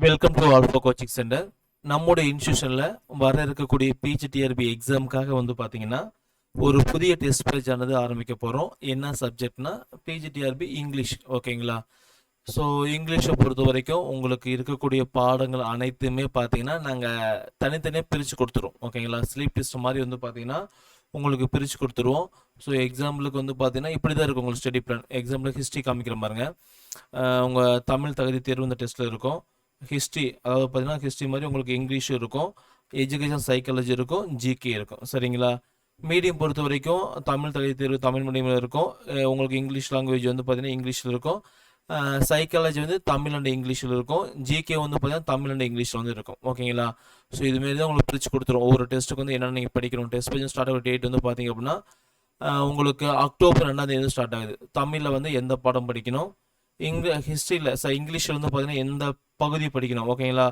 Welcome to alpha coaching centre. நம்முடைய இன்ஸ்டியூஷனில் வர இருக்கக்கூடிய பிஜிடிஆர்பி எக்ஸாமுக்காக வந்து பார்த்தீங்கன்னா ஒரு புதிய டெஸ்ட் பேஜ் ஆனது ஆரம்பிக்க போகிறோம். என்ன சப்ஜெக்ட்னா பிஜிடிஆர்பி இங்கிலீஷ். ஓகேங்களா? ஸோ இங்கிலீஷை பொறுத்த வரைக்கும் உங்களுக்கு இருக்கக்கூடிய பாடங்கள் அனைத்துமே பார்த்தீங்கன்னா நாங்கள் தனித்தனியாக பிரித்து கொடுத்துருவோம். ஓகேங்களா? ஸ்லீப் டெஸ்ட் மாதிரி வந்து பார்த்தீங்கன்னா உங்களுக்கு பிரித்து கொடுத்துருவோம். ஸோ எக்ஸாம்பிளுக்கு வந்து பார்த்தீங்கன்னா இப்படி தான் இருக்கும் உங்களுக்கு ஸ்டடி பிளான். எக்ஸாம்பிளுக்கு ஹிஸ்ட்ரி காமிக்கிற பாருங்க. உங்கள் தமிழ் தகுதி தேர்வு இந்த டெஸ்ட்டில் இருக்கும். ஹிஸ்ட்ரி, அதாவது பார்த்தீங்கன்னா ஹிஸ்ட்ரி மாதிரி உங்களுக்கு இங்கிலீஷ் இருக்கும், எஜுகேஷன் சைக்காலஜி இருக்கும், ஜிகே இருக்கும். சரிங்களா? மீடியம் பொறுத்த வரைக்கும் தமிழ் தகுதி தேர்வு தமிழ் மீடியமில் இருக்கும். உங்களுக்கு இங்கிலீஷ் லாங்குவேஜ் வந்து பார்த்தீங்கன்னா இங்கிலீஷில் இருக்கும். சைக்காலஜி வந்து தமிழ் அண்ட் இங்கிலீஷில் இருக்கும். ஜிகே வந்து பார்த்தீங்கன்னா தமிழ் அண்ட் இங்கிலீஷில் வந்து இருக்கும். ஓகேங்களா? ஸோ இதுமாரி தான் உங்களுக்கு பிரித்து கொடுத்துரும். ஒவ்வொரு டெஸ்ட்டுக்கு வந்து என்னென்ன நீங்கள் படிக்கணும். டெஸ்ட் பேஜ் ஸ்டார்ட் ஆகிற டேட் வந்து பார்த்தீங்க அப்படின்னா உங்களுக்கு அக்டோபர் 2 ஸ்டார்ட் ஆகுது. தமிழில் வந்து எந்த பாடம் படிக்கணும், ஹிஸ்ட்ரியில் இங்கிலீஷில் வந்து பார்த்தீங்கன்னா எந்த பகுதி படிக்கணும். ஓகேங்களா?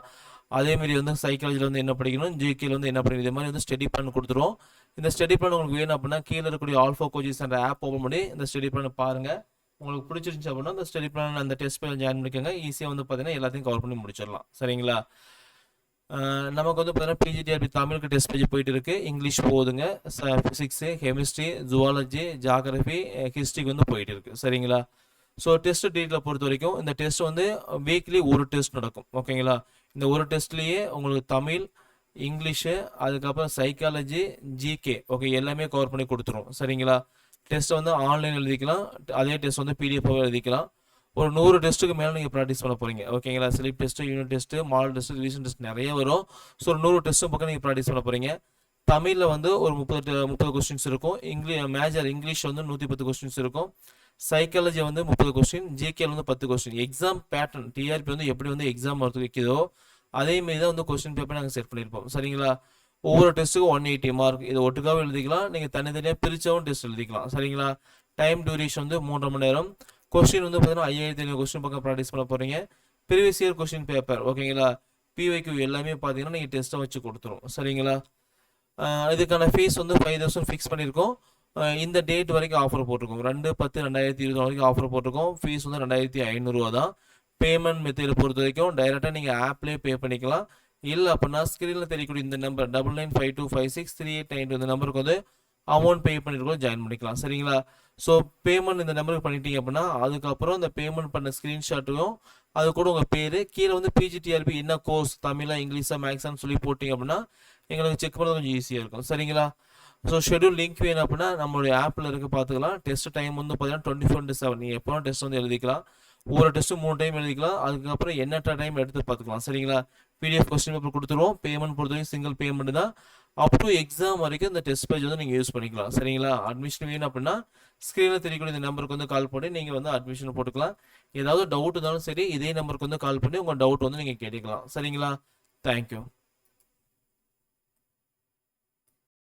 அதேமாரி வந்து சைக்காலஜியில் வந்து என்ன படிக்கணும், ஜிகேயில் வந்து என்ன படிக்கணும், இது மாதிரி வந்து ஸ்டடி பிளான் கொடுத்துருவோம். இந்த ஸ்டடி பிளான் உங்களுக்கு வேணும் அப்படின்னா கீழே இருக்கக்கூடிய alpha coaching centre of open பண்ணி இந்த ஸ்டடி பிளானை பாருங்கள். உங்களுக்கு பிடிச்சிருந்துச்சு அப்படின்னா அந்த ஸ்டடி பிளான் அந்த டெஸ்ட் பிளான் ஜாயின் பண்ணிக்கோங்க. ஈஸியாக வந்து பார்த்தீங்கன்னா எல்லாத்தையும் கவர் பண்ணி முடிச்சிடலாம். சரிங்களா? நமக்கு வந்து பார்த்தீங்கன்னா பிஜிடிஆர்பி தமிழுக்கு டெஸ்ட் பேஜ் போயிட்டு இருக்கு. இங்கிலீஷ் போகுதுங்க. ஃபிசிக்ஸு, கெமிஸ்ட்ரி, ஜுவாலஜி, ஜாகிரபி, ஹிஸ்ட்ரிக்கு வந்து போயிட்டு இருக்கு. சரிங்களா? ஸோ டெஸ்ட் டேட்டில் பொறுத்த வரைக்கும் இந்த டெஸ்ட் வந்து வீக்லி ஒரு டெஸ்ட் நடக்கும். ஓகேங்களா? இந்த ஒரு டெஸ்ட்லேயே உங்களுக்கு தமிழ், இங்கிலீஷு, அதுக்கப்புறம் சைக்காலஜி, ஜிகே ஓகே எல்லாமே கவர் பண்ணி கொடுத்துரும். சரிங்களா? டெஸ்ட் வந்து ஆன்லைன் எழுதிக்கலாம். அதே டெஸ்ட் வந்து பிடிஎஃபாக எழுதிக்கலாம். ஒரு 100 டெஸ்ட்டுக்கு மேலே நீங்கள் ப்ராக்டிஸ் பண்ண போகிறீங்க. ஓகேங்களா? Slip test, unit test, model test, revision test நிறைய வரும். ஸோ ஒரு 100 டெஸ்ட்டும் பக்கம் நீங்கள் ப்ராக்டிஸ் பண்ண போகிறீங்க. தமிழில் வந்து ஒரு 30 கொஸ்டின்ஸ் இருக்கும். மேஜர் இங்கிலீஷ் வந்து 110 கொஸ்டின்ஸ் இருக்கும். சைக்காலஜி வந்து 30 கொஸ்டின், ஜிகேல வந்து 10 கொஸ்டின். எக்ஸாம் பேட்டர்ன் டிஆர்பி வந்து எப்படி வந்து எக்ஸாம் வரது வைக்கிறதோ அதேமாரி தான் வந்து கொஸ்டின் பேப்பர் நாங்கள் செட் பண்ணியிருப்போம். சரிங்களா? ஒவ்வொரு டெஸ்ட்டுக்கும் 180 மார்க். இதை ஒட்டுக்காக எழுதிக்கலாம், நீங்கள் தனித்தனியாக பிரிச்சாவும் டெஸ்ட் எழுதிக்கலாம். சரிங்களா? டைம் டியூரேஷன் வந்து 3.5 மணி நேரம். கொஸ்டின் வந்து பார்த்தீங்கன்னா 5500 கொஸ்டின் பக்கம் ப்ராக்டிஸ் பண்ண போகிறீங்க. ப்ரீவியஸ் இயர் கொஸ்டின் பேப்பர் ஓகேங்களா? பிஒய்க்யூ எல்லாமே பார்த்தீங்கன்னா நீங்கள் டெஸ்ட்டை வச்சு கொடுத்துரும். சரிங்களா? இதுக்கான ஃபீஸ் வந்து 5000 ஃபிக்ஸ் பண்ணியிருக்கோம். இந்த டேட் வரைக்கும் ஆஃபர் போட்டிருக்கோம். 2/10/2020 வரைக்கும் ஆஃபர் போட்டிருக்கோம். ஃபீஸ் வந்து 2500 தான். பேமெண்ட் மெத்தேடை பொறுத்த வரைக்கும் டைரெக்டாக நீங்கள் ஆப்லேயே பே பண்ணிக்கலாம். இல்லை அப்படின்னா ஸ்க்ரீனில் தெரியக்கூடிய இந்த நம்பர் 9952563892 இந்த நம்பருக்கு வந்து அமௌண்ட் பே பண்ணிட்டு ஜாயின் பண்ணிக்கலாம். சரிங்களா? ஸோ பேமெண்ட் இந்த நம்பருக்கு பண்ணிட்டீங்க அப்படின்னா அதுக்கப்புறம் இந்த பேமெண்ட் பண்ண ஸ்க்ரீன்ஷாட்டும் அது கூட உங்கள் பேர் கீழே வந்து பிஜிடிஆர்பி என்ன கோர்ஸ் தமிழா இங்கிலீஷா மேக்ஸான்னு சொல்லி போட்டிங்க அப்படின்னா எங்களுக்கு செக் பண்ணது கொஞ்சம் ஈஸியாக இருக்கும். சரிங்களா? ஸோ ஷெடியூல் லிங்க் வேணும் அப்படின்னா நம்மளுடைய ஆப்பில் இருக்க பார்த்துக்கலாம். டெஸ்ட் டைம் வந்து பார்த்தீங்கன்னா 24/7 நீங்கள் எப்போ டெஸ்ட் வந்து எழுதிக்கலாம். ஒவ்வொரு டெஸ்ட்டும் 3 டைம் எழுதிக்கலாம். அதுக்கப்புறம் எண்ணற்ற டைம் எடுத்து பார்த்துக்கலாம். சரிங்களா? பிடிஎஃப் கொஸ்டின் பேப்பர் கொடுத்துருவோம். பேமெண்ட் பொறுத்தவரைக்கும் சிங்கிள் பேமெண்ட் தான். அப் டு எக்ஸாம் வரைக்கும் இந்த டெஸ்ட் பேஜ் வந்து நீங்கள் யூஸ் பண்ணிக்கலாம். சரிங்களா? அட்மிஷன் வேணும் அப்படின்னா ஸ்க்ரீனில் தெரியக்கூடிய இந்த நம்பருக்கு வந்து கால் பண்ணி நீங்கள் வந்து அட்மிஷன் போட்டுக்கலாம். ஏதாவது டவுட் இருந்தாலும் சரி இதே நம்பருக்கு வந்து கால் பண்ணி உங்கள் டவுட் வந்து நீங்கள் கேட்டுக்கலாம். சரிங்களா? தேங்க்யூ.